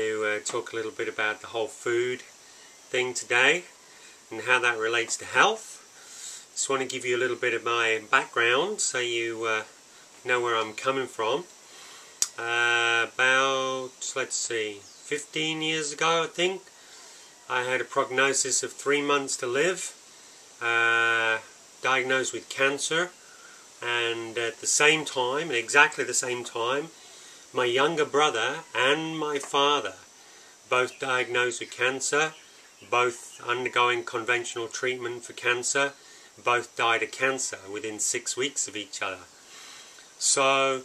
to talk a little bit about the whole food thing today and how that relates to health. Just want to give you a little bit of my background so you know where I'm coming from. About, let's see, 15 years ago I think, I had a prognosis of 3 months to live, diagnosed with cancer, and at the same time, at exactly the same time, my younger brother and my father, both diagnosed with cancer, both undergoing conventional treatment for cancer, both died of cancer within 6 weeks of each other. So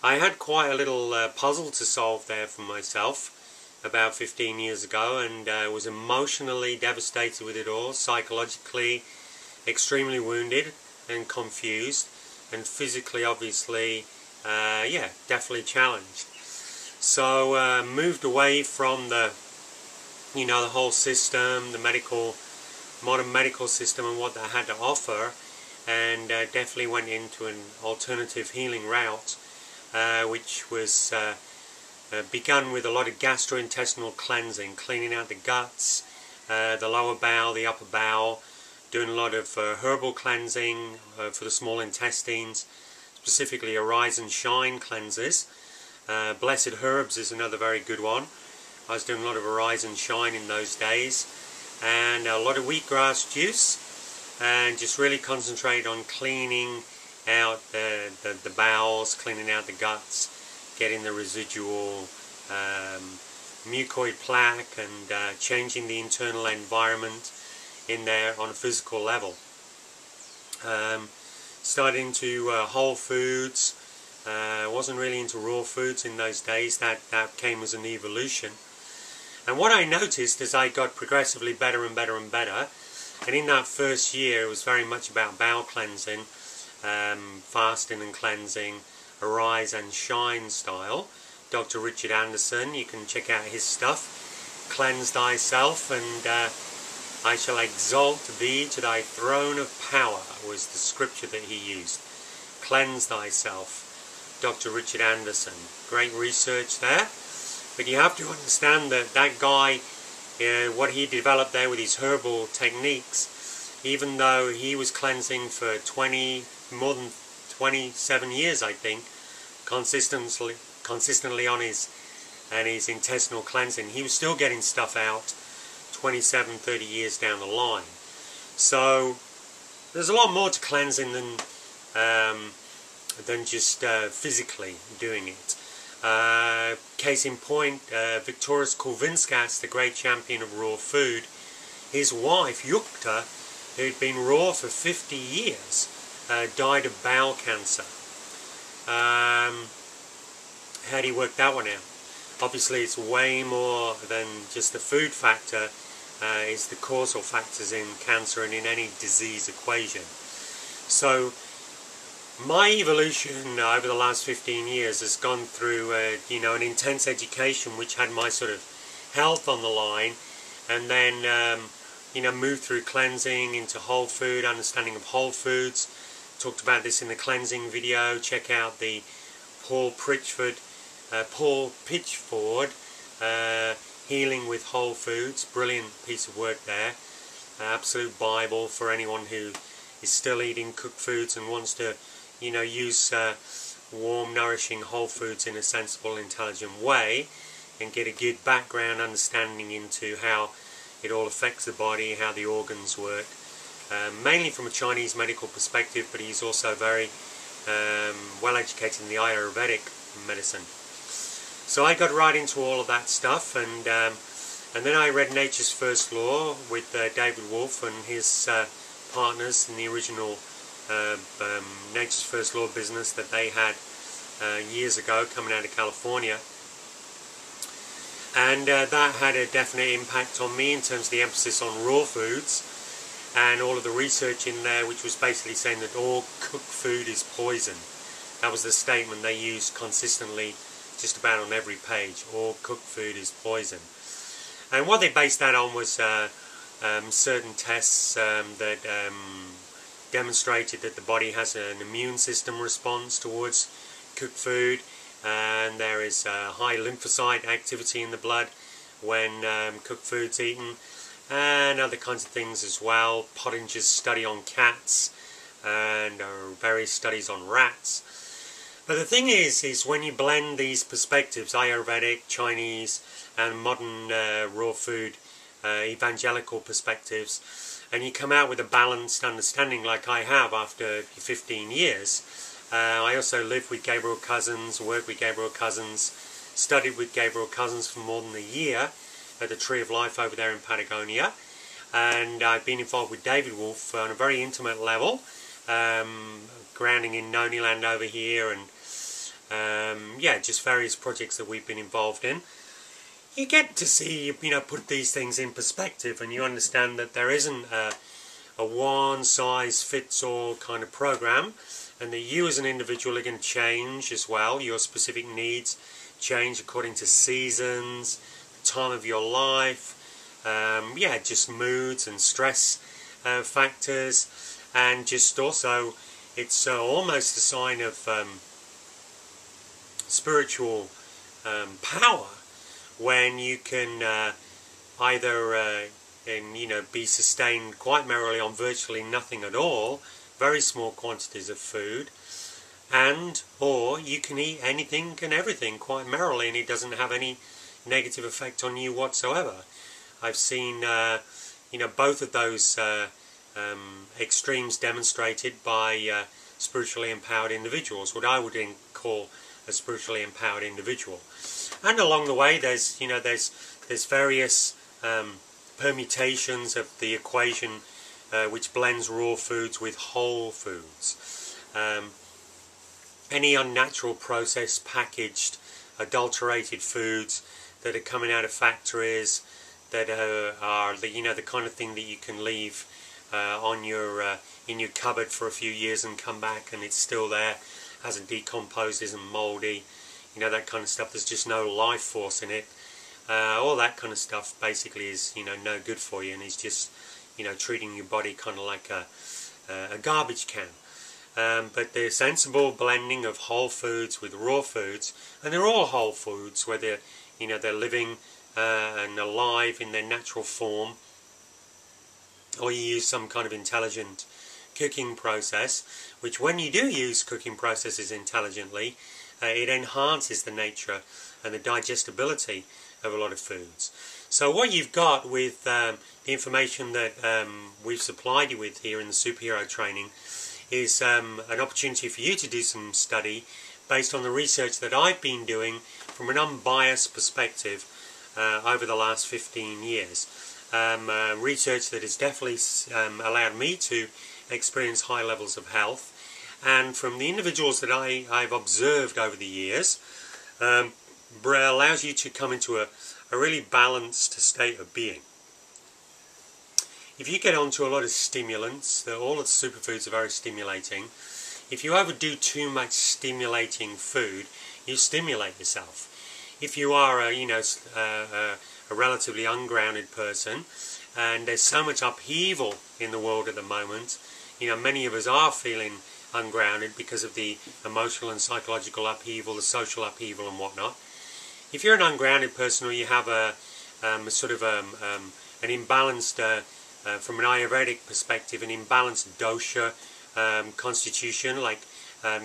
I had quite a little puzzle to solve there for myself about 15 years ago, and was emotionally devastated with it all, psychologically extremely wounded and confused, and physically obviously definitely challenged. So moved away from the the whole system, the modern medical system and what that had to offer, and definitely went into an alternative healing route, which was begun with a lot of gastrointestinal cleansing, cleaning out the guts, the lower bowel, the upper bowel, doing a lot of herbal cleansing for the small intestines, specifically Arise and Shine cleanses. Blessed Herbs is another very good one. I was doing a lot of Arise and Shine in those days, and a lot of wheatgrass juice, and just really concentrate on cleaning out the bowels, cleaning out the guts, getting the residual mucoid plaque, and changing the internal environment in there on a physical level. Started into whole foods. Wasn't really into raw foods in those days. That came as an evolution. And what I noticed as I got progressively better and better and better, and in that first year it was very much about bowel cleansing, fasting and cleansing, Arise and Shine style. Dr. Richard Anderson, you can check out his stuff. Cleanse thyself, and I shall exalt thee to thy throne of power was the scripture that he used. Cleanse thyself. Dr. Richard Anderson. Great research there. But you have to understand that that guy, what he developed there with his herbal techniques, even though he was cleansing for more than 27 years, I think, consistently on his intestinal cleansing, he was still getting stuff out 27-30 years down the line. So there's a lot more to cleansing than just physically doing it. Case in point, Viktoras Kulvinskas, the great champion of raw food, his wife Yukta, who'd been raw for 50 years, died of bowel cancer. How do you work that one out? Obviously it's way more than just the food factor, is the causal factors in cancer and in any disease equation. So my evolution over the last 15 years has gone through an intense education which had my sort of health on the line, and then moved through cleansing into whole food, understanding of whole foods. Talked about this in the cleansing video. Check out the Paul Pitchford Healing with Whole Foods. Brilliant piece of work there. Absolute Bible for anyone who is still eating cooked foods and wants to use warm, nourishing whole foods in a sensible, intelligent way, and get a good background understanding into how it all affects the body, how the organs work. Mainly from a Chinese medical perspective, but he's also very well educated in the Ayurvedic medicine. So I got right into all of that stuff, and then I read Nature's First Law with David Wolfe and his partners in the original Nature's First Law business that they had years ago, coming out of California. And that had a definite impact on me in terms of the emphasis on raw foods, and all of the research in there, which was basically saying that all cooked food is poison. That was the statement they used consistently, just about on every page. All cooked food is poison. And what they based that on was certain tests that demonstrated that the body has an immune system response towards cooked food, and there is high lymphocyte activity in the blood when cooked food's eaten, and other kinds of things as well. Pottinger's study on cats, and various studies on rats. But the thing is when you blend these perspectives, Ayurvedic, Chinese, and modern raw food, evangelical perspectives, and you come out with a balanced understanding like I have after 15 years. I also lived with Gabriel Cousens, worked with Gabriel Cousens, studied with Gabriel Cousens for more than a year at the Tree of Life over there in Patagonia, and I've been involved with David Wolf on a very intimate level, grounding in Noni Land over here, and yeah, just various projects that we've been involved in. You get to see, put these things in perspective, and you understand that there isn't a one-size-fits-all kind of program, and that you as an individual are going to change as well. Your specific needs change according to seasons, the time of your life, yeah, just moods and stress factors, and just also it's almost a sign of spiritual power when you can either be sustained quite merrily on virtually nothing at all, very small quantities of food, and or you can eat anything and everything quite merrily and it doesn't have any negative effect on you whatsoever. I've seen both of those extremes demonstrated by spiritually empowered individuals, what I would call a spiritually empowered individual. And along the way there's various permutations of the equation which blends raw foods with whole foods. Any unnatural processed, packaged, adulterated foods that are coming out of factories, that are the kind of thing that you can leave on your in your cupboard for a few years and come back and it's still there, hasn't decomposed, isn't mouldy, that kind of stuff. There's just no life force in it. All that kind of stuff basically is no good for you, and it's just treating your body kind of like a garbage can. But the sensible blending of whole foods with raw foods, and they're all whole foods, whether they're living and alive in their natural form, or you use some kind of intelligent cooking process, which when you do use cooking processes intelligently, it enhances the nature and the digestibility of a lot of foods. So what you've got with the information that we've supplied you with here in the superhero training is an opportunity for you to do some study based on the research that I've been doing from an unbiased perspective over the last 15 years. Research that has definitely allowed me to experience high levels of health, and from the individuals that I've observed over the years, allows you to come into a really balanced state of being. If you get onto a lot of stimulants, all of the superfoods are very stimulating. If you overdo too much stimulating food, you stimulate yourself. If you are a relatively ungrounded person, and there's so much upheaval in the world at the moment, many of us are feeling ungrounded because of the emotional and psychological upheaval, the social upheaval and whatnot. If you're an ungrounded person, or you have an imbalanced, from an Ayurvedic perspective, an imbalanced dosha constitution, like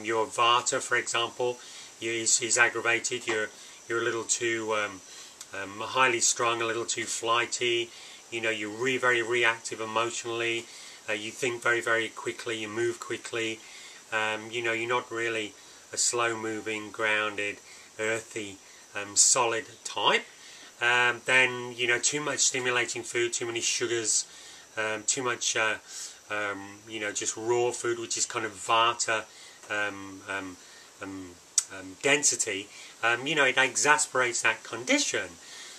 your Vata, for example, is aggravated, you're a little too highly strung, a little too flighty, you're very reactive emotionally, you think very, very quickly, you move quickly, you're not really a slow-moving, grounded, earthy, solid type. Then too much stimulating food, too many sugars, too much just raw food, which is kind of Vata density, it exasperates that condition.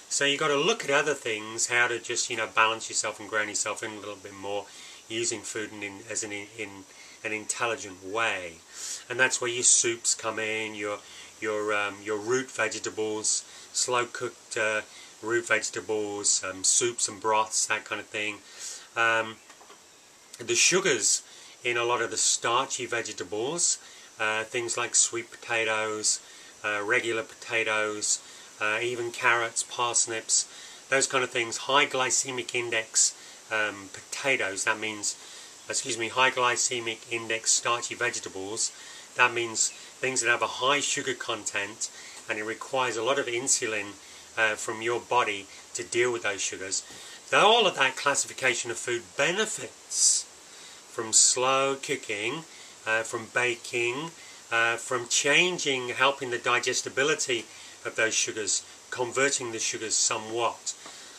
So you've got to look at other things, how to just balance yourself and ground yourself in a little bit more, using food in an intelligent way. And that's where your soups come in, your root vegetables, slow cooked root vegetables, soups and broths, that kind of thing. The sugars in a lot of the starchy vegetables, things like sweet potatoes, regular potatoes, even carrots, parsnips, those kind of things. High glycemic index potatoes, that means, high glycemic index starchy vegetables, that means things that have a high sugar content, and it requires a lot of insulin from your body to deal with those sugars. So all of that classification of food benefits from slow cooking, from baking, from changing, helping the digestibility of those sugars, converting the sugars somewhat,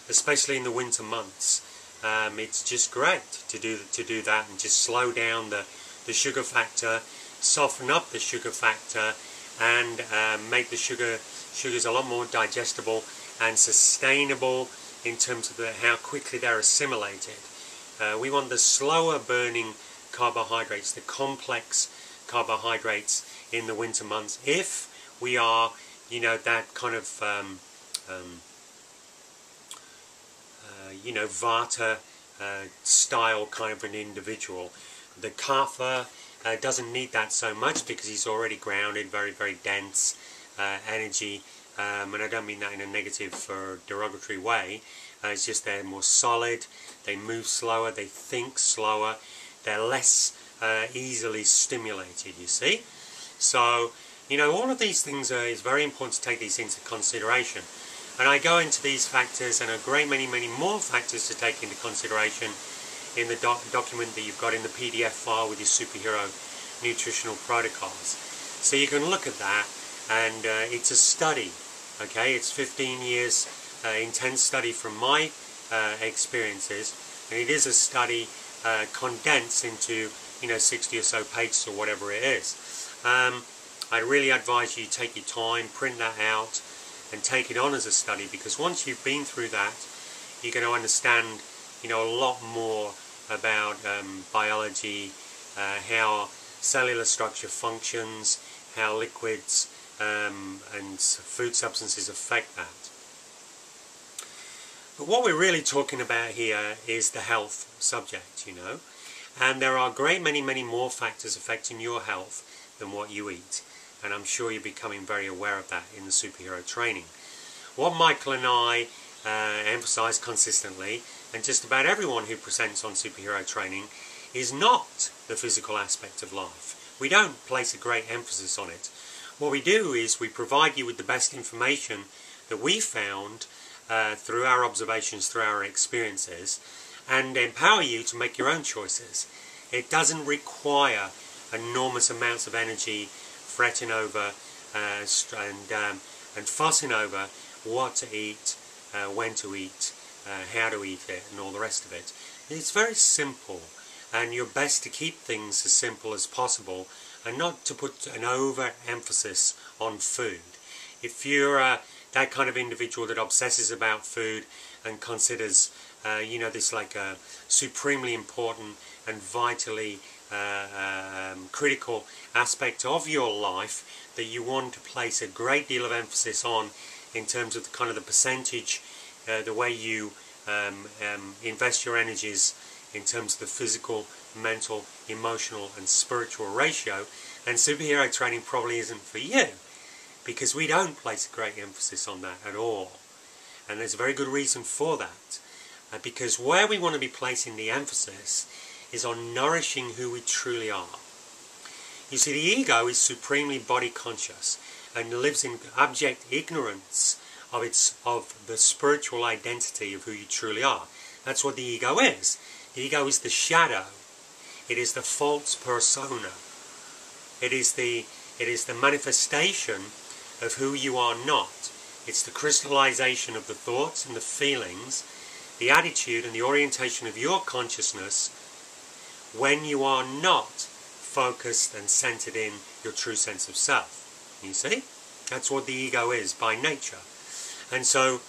especially in the winter months. It's just great to do that and just slow down the sugar factor, soften up the sugar factor, and make the sugars a lot more digestible and sustainable in terms of how quickly they're assimilated. We want the slower burning carbohydrates, the complex carbohydrates in the winter months, if we are, that kind of Vata style kind of an individual. The Kapha doesn't need that so much because he's already grounded, very, very dense energy, and I don't mean that in a negative or derogatory way. It's just they're more solid, they move slower, they think slower, they're less easily stimulated, you see. So, all of these things is very important to take these into consideration. And I go into these factors and a great many more factors to take into consideration in the document that you've got in the PDF file with your superhero nutritional protocols. So you can look at that, and it's a study, okay? It's 15 years intense study from my experiences, and it is a study condensed into 60 or so pages or whatever it is. I really advise you take your time, print that out, and take it on as a study, because once you've been through that, you're going to understand a lot more about biology, how cellular structure functions, how liquids and food substances affect that. But what we're really talking about here is the health subject, and there are a great many more factors affecting your health than what you eat, and I'm sure you're becoming very aware of that in the superhero training. What Michael and I emphasize consistently, and just about everyone who presents on superhero training, is not the physical aspect of life. We don't place a great emphasis on it. What we do is we provide you with the best information that we found through our observations, through our experiences, and empower you to make your own choices. It doesn't require enormous amounts of energy fretting over and fussing over what to eat, when to eat, how to eat it, and all the rest of it. It's very simple, and you're best to keep things as simple as possible and not to put an over-emphasis on food. If you're that kind of individual that obsesses about food and considers this like a supremely important and vitally critical aspect of your life that you want to place a great deal of emphasis on in terms of the percentage, the way you invest your energies in terms of the physical, mental, emotional and spiritual ratio, then superhero training probably isn't for you, because we don't place a great emphasis on that at all. And there's a very good reason for that, because where we want to be placing the emphasis is on nourishing who we truly are. You see, the ego is supremely body conscious and lives in abject ignorance of the spiritual identity of who you truly are. That's what the ego is. The ego is the shadow. It is the false persona. It is the manifestation of who you are not. It's the crystallization of the thoughts and the feelings, the attitude and the orientation of your consciousness when you are not focused and centered in your true sense of self. You see? That's what the ego is by nature. And so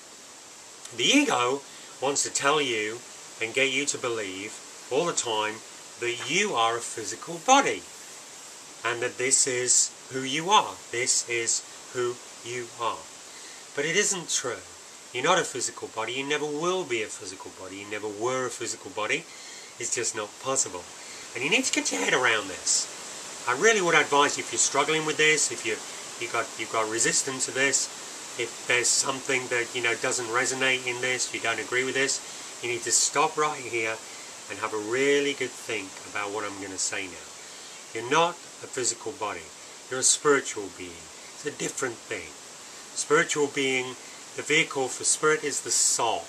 the ego wants to tell you and get you to believe all the time that you are a physical body and that this is who you are. This is who you are. But it isn't true. You're not a physical body. You never will be a physical body. You never were a physical body. It's just not possible. And you need to get your head around this. I really would advise you, if you're struggling with this, if you've got resistance to this. If there's something that doesn't resonate in this, you don't agree with this, you need to stop right here and have a really good think about what I'm going to say now. You're not a physical body. You're a spiritual being. It's a different thing. Spiritual being, the vehicle for spirit is the soul.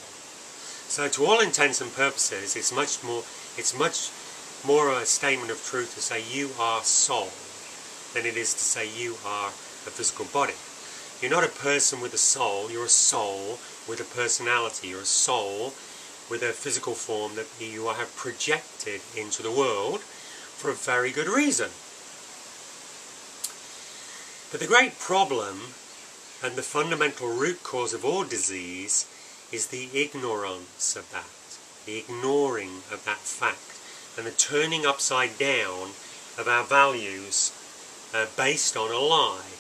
So to all intents and purposes, it's much more a statement of truth to say you are soul than it is to say you are a physical body. You're not a person with a soul, you're a soul with a personality. You're a soul with a physical form that you have projected into the world for a very good reason. But the great problem and the fundamental root cause of all disease is the ignorance of that, the ignoring of that fact, and the turning upside down of our values based on a lie,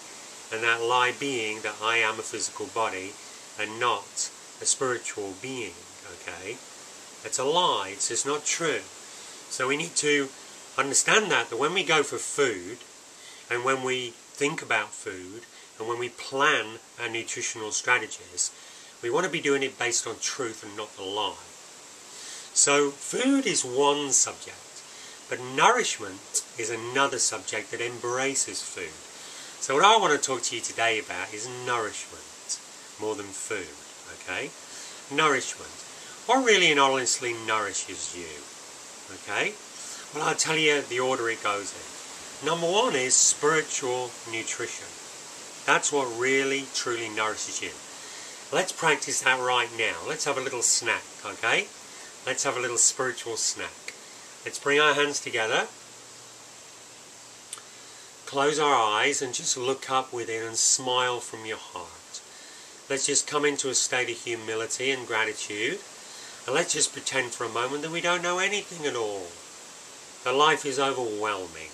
and that lie being that I am a physical body and not a spiritual being, okay? It's a lie, it's just not true. So we need to understand that when we go for food, and when we think about food, and when we plan our nutritional strategies, we want to be doing it based on truth and not the lie. So food is one subject, but nourishment is another subject that embraces food. So what I want to talk to you today about is nourishment, more than food, okay? Nourishment. What really and honestly nourishes you, okay? Well, I'll tell you the order it goes in. Number one is spiritual nutrition. That's what really, truly nourishes you. Let's practice that right now. Let's have a little snack, okay? Let's have a little spiritual snack. Let's bring our hands together. Close our eyes and just look up within and smile from your heart. Let's just come into a state of humility and gratitude. And let's just pretend for a moment that we don't know anything at all. That life is overwhelming.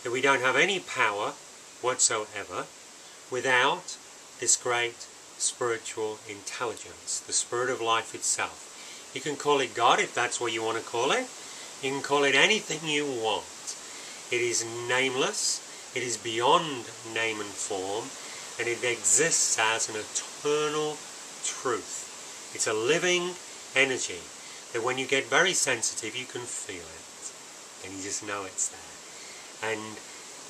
That we don't have any power whatsoever without this great spiritual intelligence, the spirit of life itself. You can call it God if that's what you want to call it. You can call it anything you want. It is nameless, it is beyond name and form, and it exists as an eternal truth. It's a living energy that when you get very sensitive you can feel it, and you just know it's there. And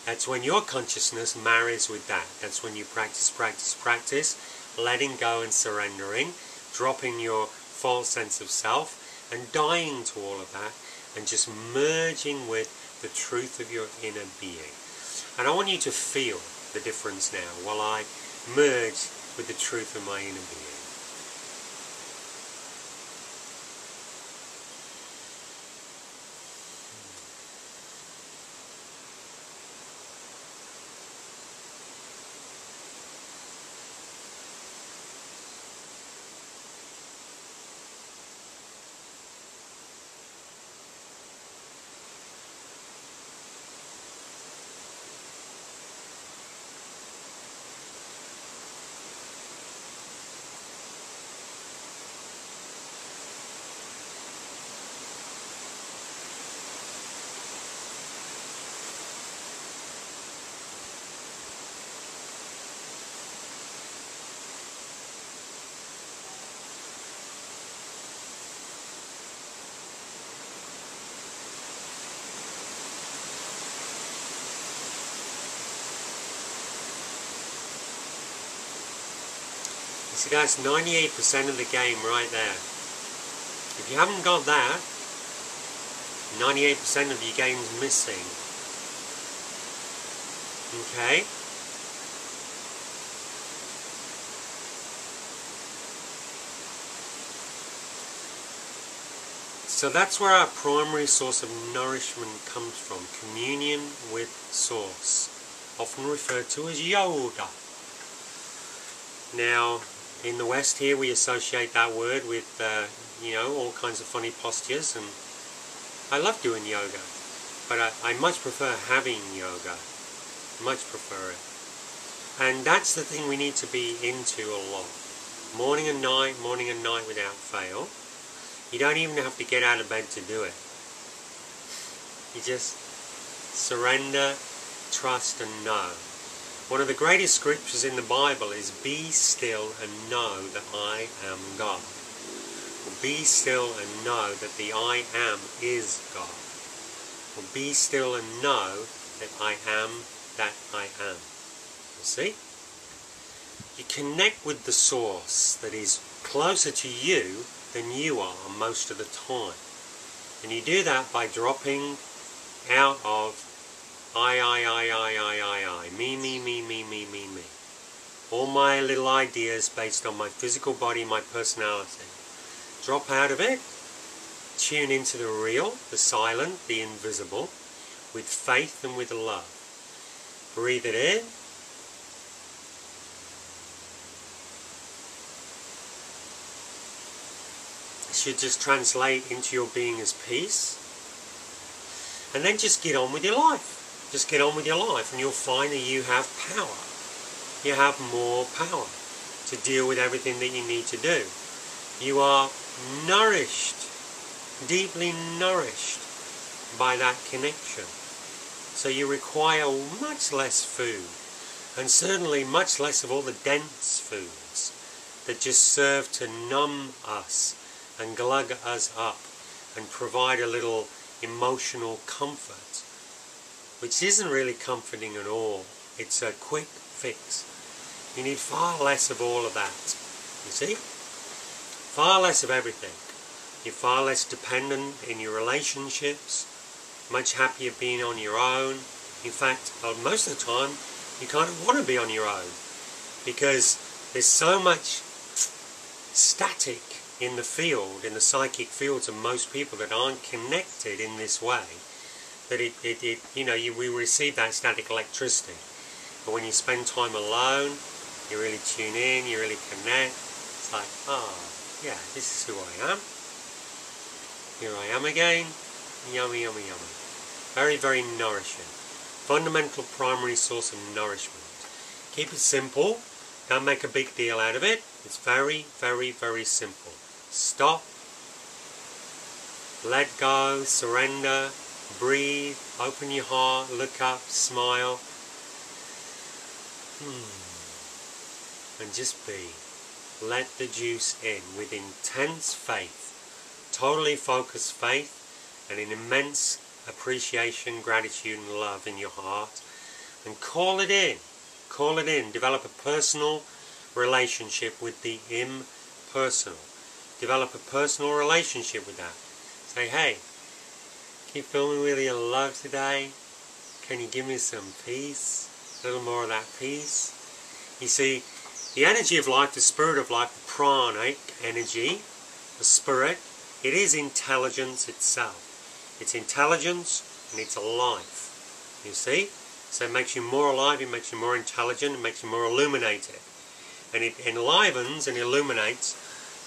that's when your consciousness marries with that. That's when you practice, letting go and surrendering, dropping your false sense of self and dying to all of that and just merging with the truth of your inner being. And I want you to feel the difference now while I merge with the truth of my inner being. So that's 98% of the game right there. If you haven't got that, 98% of your game's missing. Okay? So that's where our primary source of nourishment comes from. Communion with Source, often referred to as yoga. Now, in the West here we associate that word with, all kinds of funny postures, and I love doing yoga, but I much prefer having yoga, much prefer it. And that's the thing we need to be into a lot. Morning and night without fail. You don't even have to get out of bed to do it. You just surrender, trust and know. One of the greatest scriptures in the Bible is, "Be still and know that I am God." Be still and know that the I am is God. Be still and know that I am that I am. You see? You connect with the source that is closer to you than you are most of the time. And you do that by dropping out of I, me. All my little ideas based on my physical body, my personality. Drop out of it, tune into the real, the silent, the invisible, with faith and with love. Breathe it in. It should just translate into your being as peace. And then just get on with your life. Just get on with your life and you'll find that you have power. You have more power to deal with everything that you need to do. You are nourished, deeply nourished by that connection. So you require much less food, and certainly much less of all the dense foods that just serve to numb us and glug us up and provide a little emotional comfort, which isn't really comforting at all. It's a quick fix. You need far less of all of that, you see? Far less of everything. You're far less dependent in your relationships, much happier being on your own. In fact, most of the time, you kind of want to be on your own because there's so much static in the field, in the psychic fields of most people that aren't connected in this way, that we receive that static electricity. But when you spend time alone, you really tune in, you really connect. It's like, yeah, this is who I am. Here I am again. Yummy, yummy, yummy. Very, very nourishing. Fundamental primary source of nourishment. Keep it simple. Don't make a big deal out of it. It's very, very, very simple. Stop. Let go. Surrender. Breathe. Open your heart. Look up. Smile. And just be. Let the juice in with intense faith, totally focused faith, and an immense appreciation, gratitude and love in your heart, and call it in. Call it in. Develop a personal relationship with the impersonal. Develop a personal relationship with that. Say, hey, can you fill me with your love today? Can you give me some peace? A little more of that peace? You see, the energy of life, the spirit of life, the pranic energy, the spirit, it is intelligence itself. It's intelligence and it's life. You see? So it makes you more alive, it makes you more intelligent, it makes you more illuminated. And it enlivens and illuminates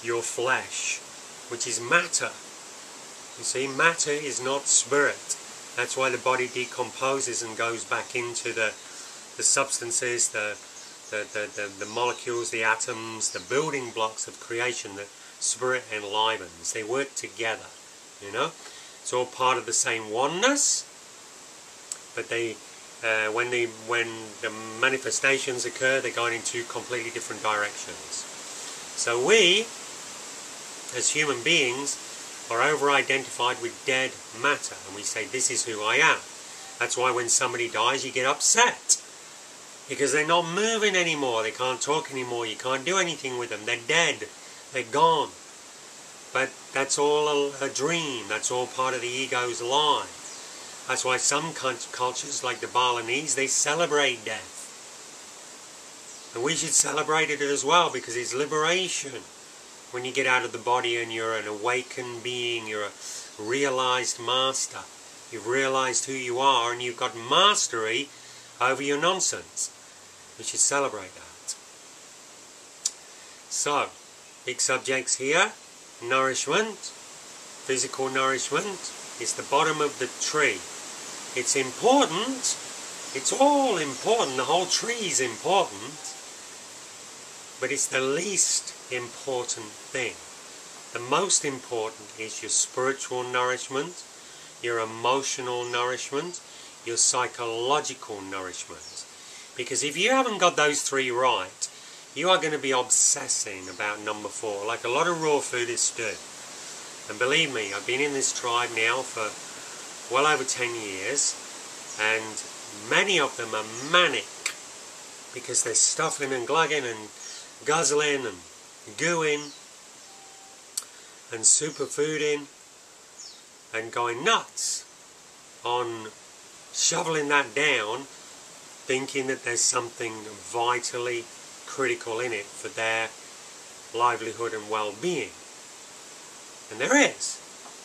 your flesh, which is matter. You see, matter is not spirit. That's why the body decomposes and goes back into the substances, the molecules, the atoms, the building blocks of creation that spirit enlivens. They work together, you know. It's all part of the same oneness, but when the manifestations occur, they go in two completely different directions. So we, as human beings, are over-identified with dead matter, and we say, this is who I am. That's why when somebody dies, you get upset. Because they're not moving anymore, they can't talk anymore, you can't do anything with them, they're dead, they're gone. But that's all a dream, that's all part of the ego's lie. That's why some cultures, like the Balinese, they celebrate death. And we should celebrate it as well, because it's liberation. When you get out of the body and you're an awakened being, you're a realized master. You've realized who you are and you've got mastery over your nonsense. We should celebrate that. So, big subjects here. Nourishment, physical nourishment, is the bottom of the tree. It's important. It's all important. The whole tree is important. But it's the least important thing. The most important is your spiritual nourishment, your emotional nourishment, your psychological nourishment. Because if you haven't got those three right, you are going to be obsessing about number 4, like a lot of raw foodists do. And believe me, I've been in this tribe now for well over 10 years, and many of them are manic because they're stuffing and glugging and guzzling and gooing and superfooding and going nuts on shoveling that down, thinking that there's something vitally critical in it for their livelihood and well-being. And there is,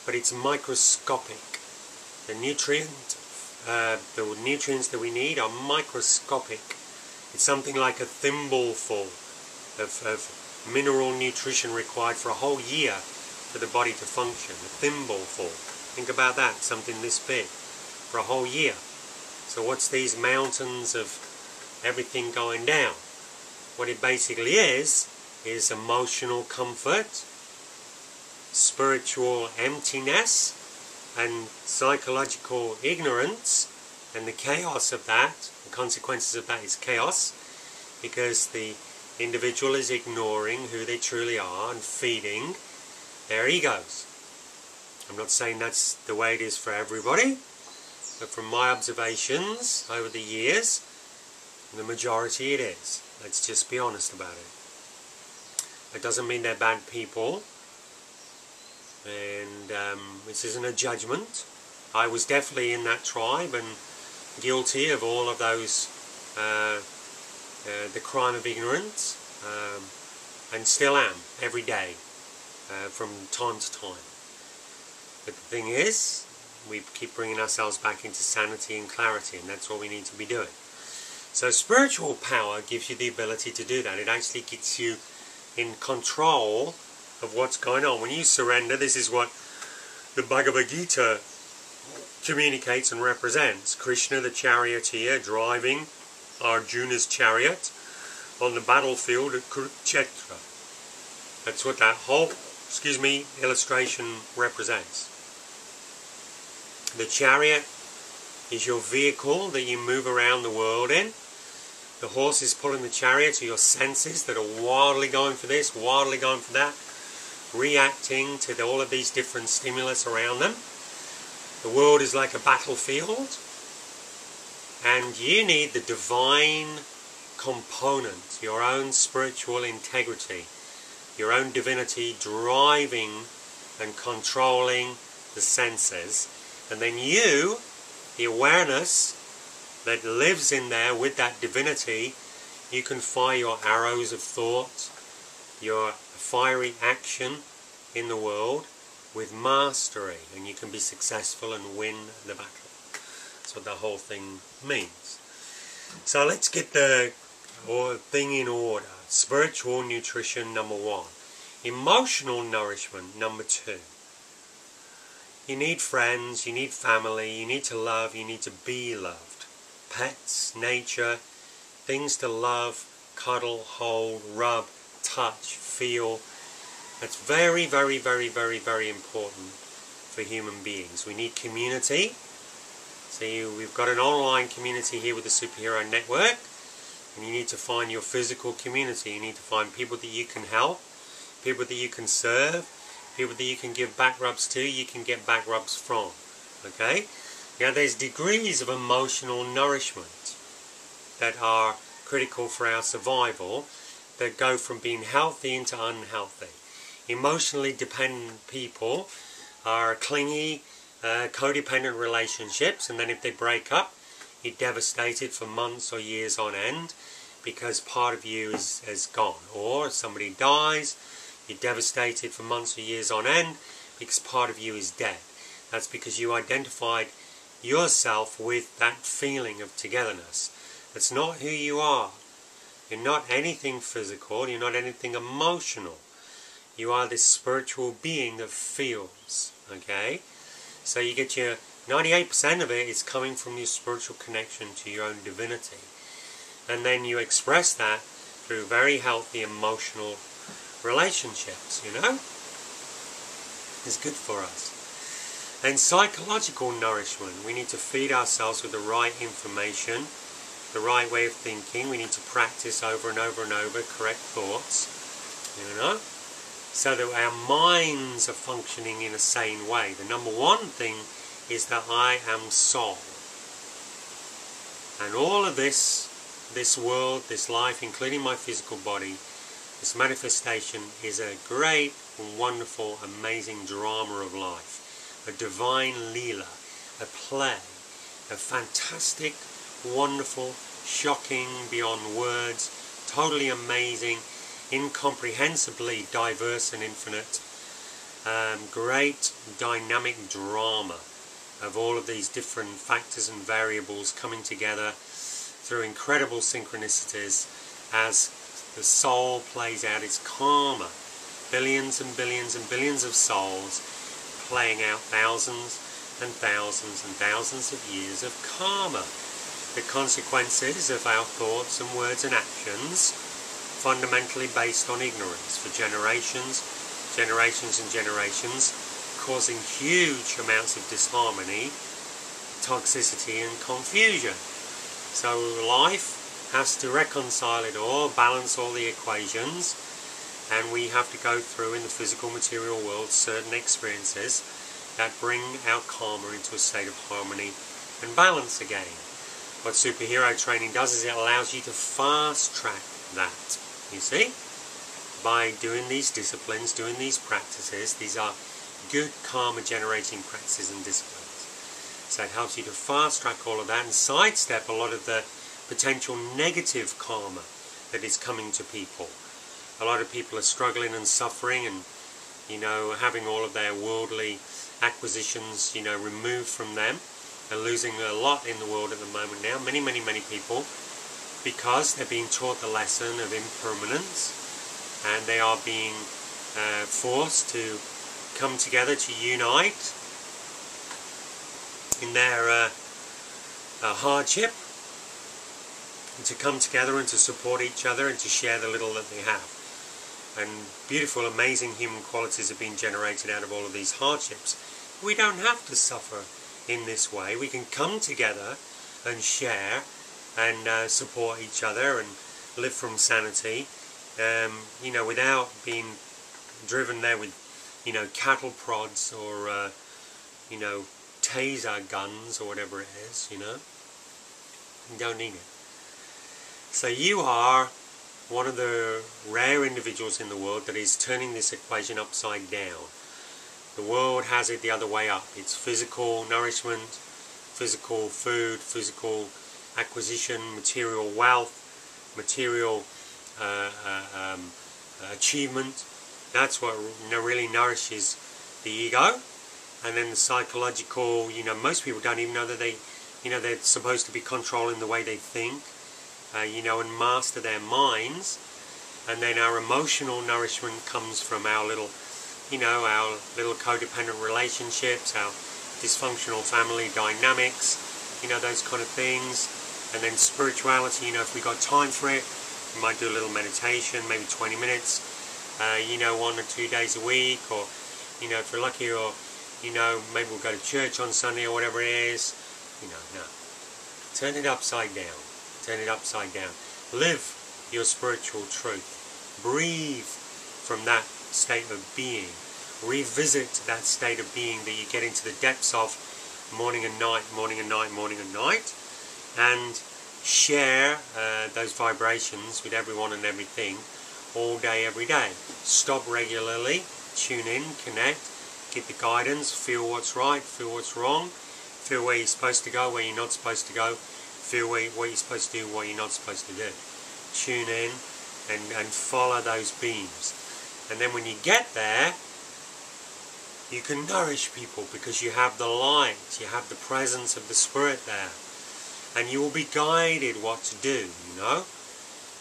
but it's microscopic. The nutrients that we need are microscopic. It's something like a thimbleful of mineral nutrition required for a whole year for the body to function. A thimbleful. Think about that, something this big for a whole year. So what's these mountains of everything going down? What it basically is emotional comfort, spiritual emptiness, and psychological ignorance, and the chaos of that, the consequences of that is chaos, because the individual is ignoring who they truly are and feeding their egos. I'm not saying that's the way it is for everybody, but from my observations over the years, the majority it is. Let's just be honest about it. It doesn't mean they're bad people, and this isn't a judgment. I was definitely in that tribe and guilty of all of those, the crime of ignorance, and still am every day, from time to time. But the thing is, we keep bringing ourselves back into sanity and clarity, and that's what we need to be doing. So spiritual power gives you the ability to do that. It actually gets you in control of what's going on. When you surrender, this is what the Bhagavad Gita communicates and represents. Krishna, the charioteer, driving Arjuna's chariot on the battlefield at Kurukshetra. That's what that whole, illustration represents. The chariot is your vehicle that you move around the world in. The horse is pulling the chariot, so your senses that are wildly going for this, wildly going for that, reacting to all of these different stimulus around them. The world is like a battlefield, and you need the divine component, your own spiritual integrity, your own divinity driving and controlling the senses, and then you, the awareness that lives in there with that divinity, you can fire your arrows of thought, your fiery action in the world with mastery, and you can be successful and win the battle. That's what the whole thing means. So let's get the thing in order. Spiritual nutrition, number 1. Emotional nourishment, number 2. You need friends, you need family, you need to love, you need to be loved. Pets, nature, things to love, cuddle, hold, rub, touch, feel. That's very, very, very, very, very important for human beings. We need community. So we've got an online community here with the Superhero Network, and you need to find your physical community. You need to find people that you can help, people that you can serve, people that you can give back rubs to, you can get back rubs from. Okay? Now there's degrees of emotional nourishment that are critical for our survival, that go from being healthy into unhealthy. Emotionally dependent people are clingy, codependent relationships, and then if they break up, you're devastated for months or years on end because part of you is gone. Or if somebody dies, you're devastated for months or years on end because part of you is dead. That's because you identified yourself with that feeling of togetherness. That's not who you are. You're not anything physical, you're not anything emotional. You are this spiritual being that feels, okay? So you get your 98% of it is coming from your spiritual connection to your own divinity. And then you express that through very healthy emotional relationships, you know? It's good for us. And psychological nourishment. We need to feed ourselves with the right information the right way of thinking. We need to practice over and over and over correct thoughts, you know, so that our minds are functioning in a sane way. The number one thing is that I am soul. And all of this world, this life, including my physical body, this manifestation is a great, wonderful, amazing drama of life. A divine leela, a play, a fantastic, wonderful, shocking, beyond words, totally amazing, incomprehensibly diverse and infinite, great dynamic drama of all of these different factors and variables coming together through incredible synchronicities as the soul plays out its karma. Billions and billions and billions of souls playing out thousands and thousands and thousands of years of karma. The consequences of our thoughts and words and actions, fundamentally based on ignorance for generations, generations and generations, causing huge amounts of disharmony, toxicity and confusion. So life has to reconcile it all, balance all the equations, and we have to go through in the physical material world certain experiences that bring our karma into a state of harmony and balance again. What superhero training does is it allows you to fast track that, you see, by doing these disciplines, doing these practices. These are good karma generating practices and disciplines. So it helps you to fast track all of that and sidestep a lot of the potential negative karma that is coming to people. A lot of people are struggling and suffering and, you know, having all of their worldly acquisitions, you know, removed from them, and losing a lot in the world at the moment now. Many, many, many people, because they're being taught the lesson of impermanence, and they are being forced to come together to unite in their hardship, and to come together and to support each other and to share the little that they have. And beautiful, amazing human qualities are being generated out of all of these hardships. We don't have to suffer in this way. We can come together and share and support each other and live from sanity, you know, without being driven there with, you know, cattle prods or, you know, taser guns or whatever it is, you know. You don't need it. So you are one of the rare individuals in the world that is turning this equation upside down. The world has it the other way up. It's physical nourishment, physical food, physical acquisition, material wealth, material achievement. That's what really nourishes the ego. And then the psychological, you know, most people don't even know that they, you know, they're supposed to be controlling the way they think, you know, and master their minds. And then our emotional nourishment comes from our little, you know, our little codependent relationships, our dysfunctional family dynamics, you know, those kind of things. And then spirituality, you know, if we got time for it, we might do a little meditation, maybe 20 minutes, you know, 1 or 2 days a week, or, you know, if we're lucky, or, you know, maybe we'll go to church on Sunday or whatever it is. You know, no. Turn it upside down. Turn it upside down. Live your spiritual truth. Breathe from that state of being. Revisit that state of being that you get into the depths of morning and night, morning and night, morning and night, and share those vibrations with everyone and everything all day, every day. Stop regularly, tune in, connect, get the guidance, feel what's right, feel what's wrong, feel where you're supposed to go, where you're not supposed to go, feel what you're supposed to do, what you're not supposed to do. Tune in and follow those beams. And then when you get there, you can nourish people because you have the light, you have the presence of the Spirit there. And you will be guided what to do, you know.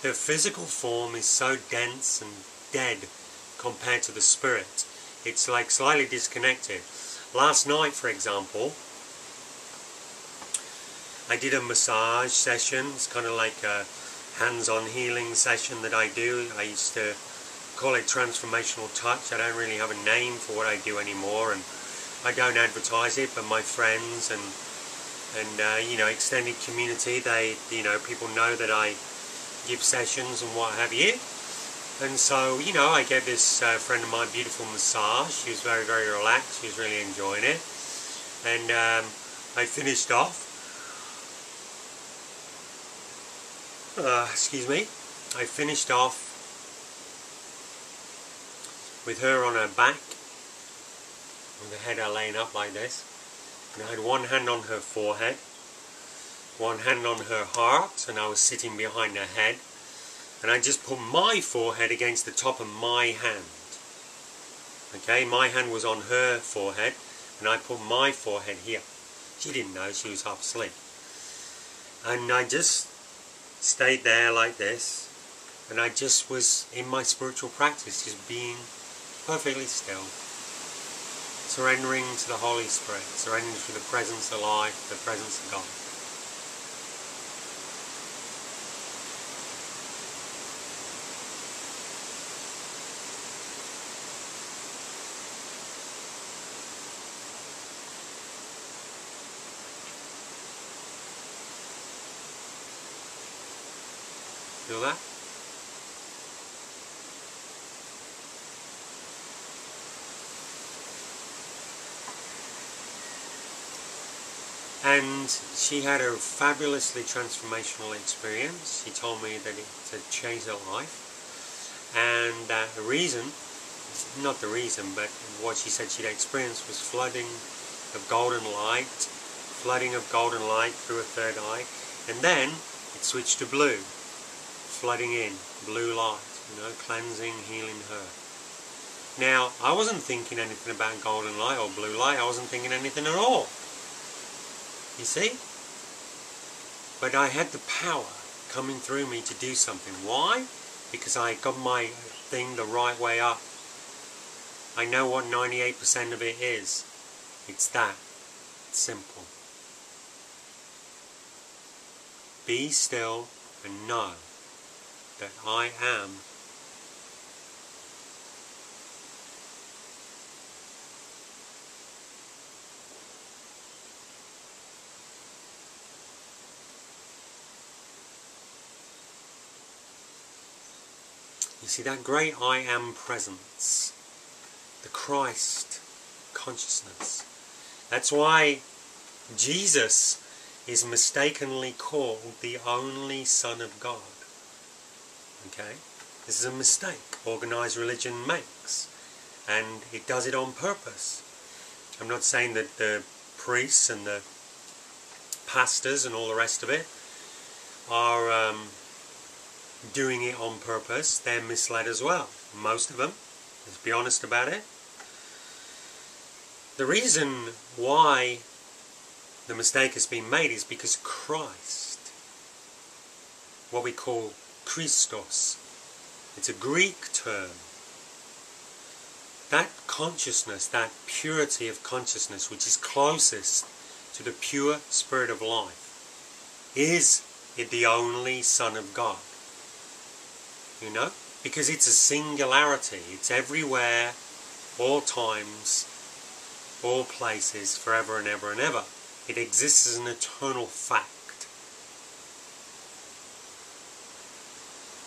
The physical form is so dense and dead compared to the spirit. It's like slightly disconnected. Last night, for example, I did a massage session. It's kind of like a hands-on healing session that I do. I used to call it transformational touch. I don't really have a name for what I do anymore, and I don't advertise it, but my friends and and you know, extended community. They, you know, people know that I give sessions and what have you. And so, you know, I gave this friend of mine a beautiful massage. She was very, very relaxed. She was really enjoying it. And I finished off. Excuse me. I finished off with her on her back, with her head laying up like this. And I had one hand on her forehead, one hand on her heart, and I was sitting behind her head. And I just put my forehead against the top of my hand. Okay, my hand was on her forehead, and I put my forehead here. She didn't know, she was half asleep. And I just stayed there like this, and I just was in my spiritual practice, just being perfectly still, surrendering to the Holy Spirit, surrendering to the presence of life, the presence of God. Feel that? And she had a fabulously transformational experience. She told me that it had changed her life. And the reason, not the reason, but what she said she'd experienced was flooding of golden light through her third eye. And then it switched to blue, flooding in, blue light, you know, cleansing, healing her. Now, I wasn't thinking anything about golden light or blue light. I wasn't thinking anything at all. You see? But I had the power coming through me to do something. Why? Because I got my thing the right way up. I know what 98% of it is. It's that. It's simple. Be still and know that I am . You see that great I am presence, the Christ consciousness. That's why Jesus is mistakenly called the only Son of God. Okay? This is a mistake organized religion makes, and it does it on purpose. I'm not saying that the priests and the pastors and all the rest of it are doing it on purpose. They're misled as well. Most of them. Let's be honest about it. The reason why the mistake has been made is because Christ, what we call Christos, it's a Greek term. That consciousness, that purity of consciousness, which is closest to the pure spirit of life, is the only Son of God. You know? Because it's a singularity. It's everywhere, all times, all places, forever and ever and ever. It exists as an eternal fact.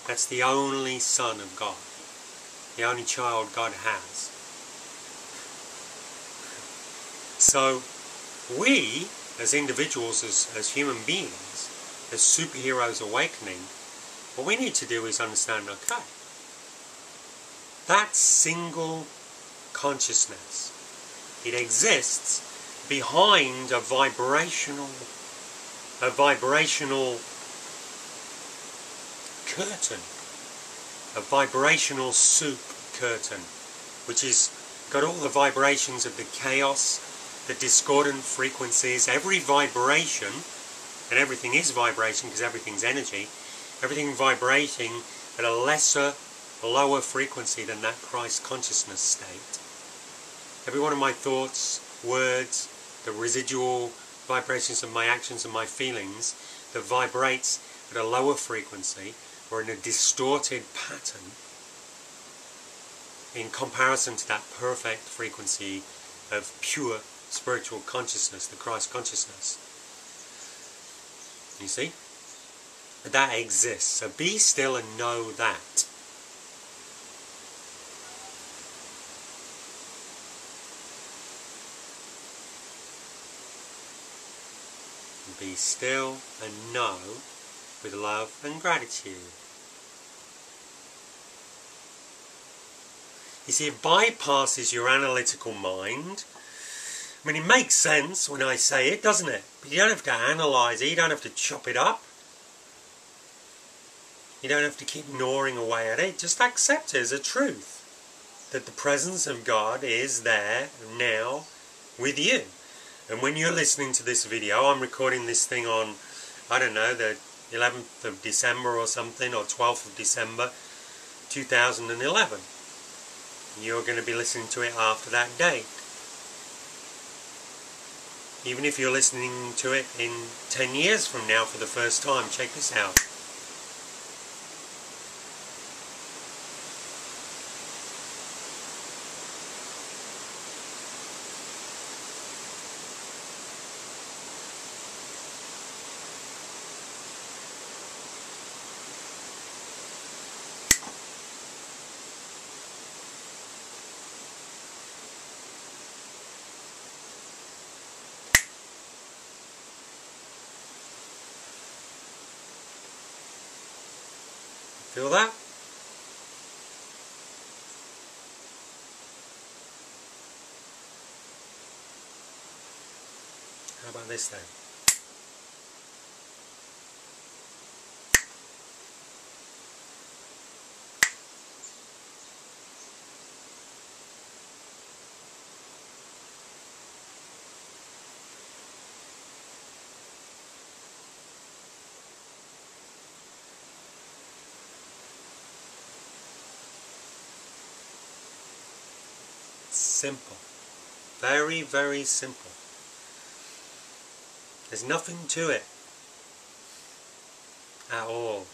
That's the only Son of God. The only child God has. So, we, as individuals, as human beings, as superheroes awakening, what we need to do is understand, okay, that single consciousness, it exists behind a vibrational curtain, a vibrational soup curtain, which has got all the vibrations of the chaos, the discordant frequencies, every vibration, and everything is vibration because everything's energy, everything vibrating at a lesser, lower frequency than that Christ consciousness state. Every one of my thoughts, words, the residual vibrations of my actions and my feelings that vibrates at a lower frequency or in a distorted pattern in comparison to that perfect frequency of pure spiritual consciousness, the Christ consciousness. You see? That exists. So be still and know that. Be still and know with love and gratitude. You see, it bypasses your analytical mind. I mean, it makes sense when I say it, doesn't it? But you don't have to analyse it, you don't have to chop it up. You don't have to keep gnawing away at it, just accept it as a truth. That the presence of God is there now with you. And when you're listening to this video, I'm recording this thing on, I don't know, the 11th of December or something, or 12th of December 2011. You're going to be listening to it after that date. Even if you're listening to it in 10 years from now for the first time, check this out. Feel that? How about this then? Simple. Very, very simple. There's nothing to it at all.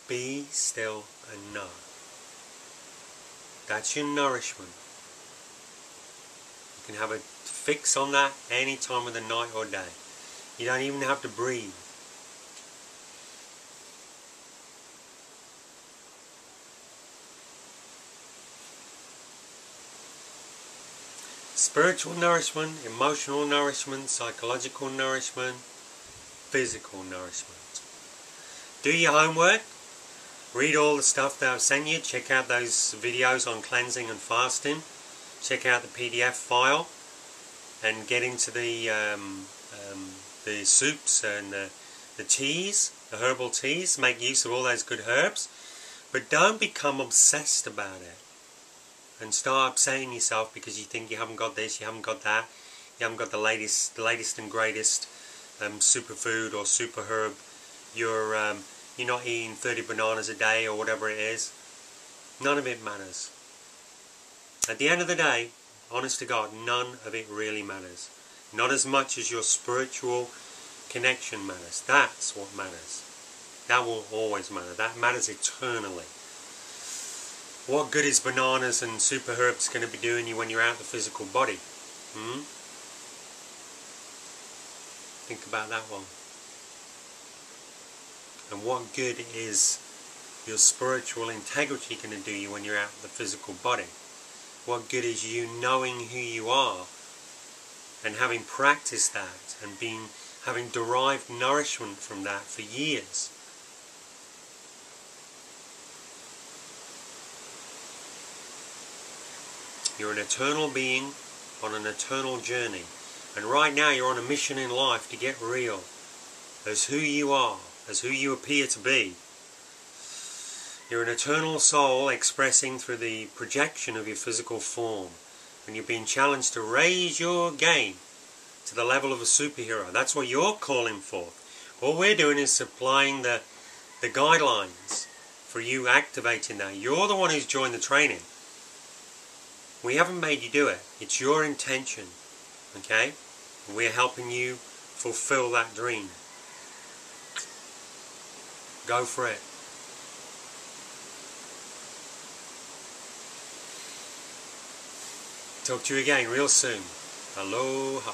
Be still and know. That's your nourishment. You can have a fix on that any time of the night or day. You don't even have to breathe. Spiritual nourishment, emotional nourishment, psychological nourishment, physical nourishment. Do your homework. Read all the stuff that I've sent you. Check out those videos on cleansing and fasting. Check out the PDF file. And get into the soups and the teas, the herbal teas. Make use of all those good herbs. But don't become obsessed about it. And start upsetting yourself because you think you haven't got this, you haven't got that, you haven't got the latest and greatest superfood or super herb. You're not eating 30 bananas a day or whatever it is. None of it matters. At the end of the day, honest to God, none of it really matters. Not as much as your spiritual connection matters. That's what matters. That will always matter. That matters eternally. What good is bananas and super herbs going to be doing you when you're out of the physical body? Think about that one. And what good is your spiritual integrity going to do you when you're out of the physical body? What good is you knowing who you are and having practiced that and having derived nourishment from that for years? You're an eternal being on an eternal journey. And right now you're on a mission in life to get real as who you are, as who you appear to be. You're an eternal soul expressing through the projection of your physical form. And you're being challenged to raise your game to the level of a superhero. That's what you're calling for. All we're doing is supplying the guidelines for you activating that. You're the one who's joined the training. We haven't made you do it. It's your intention. Okay? We're helping you fulfill that dream. Go for it. Talk to you again real soon. Aloha.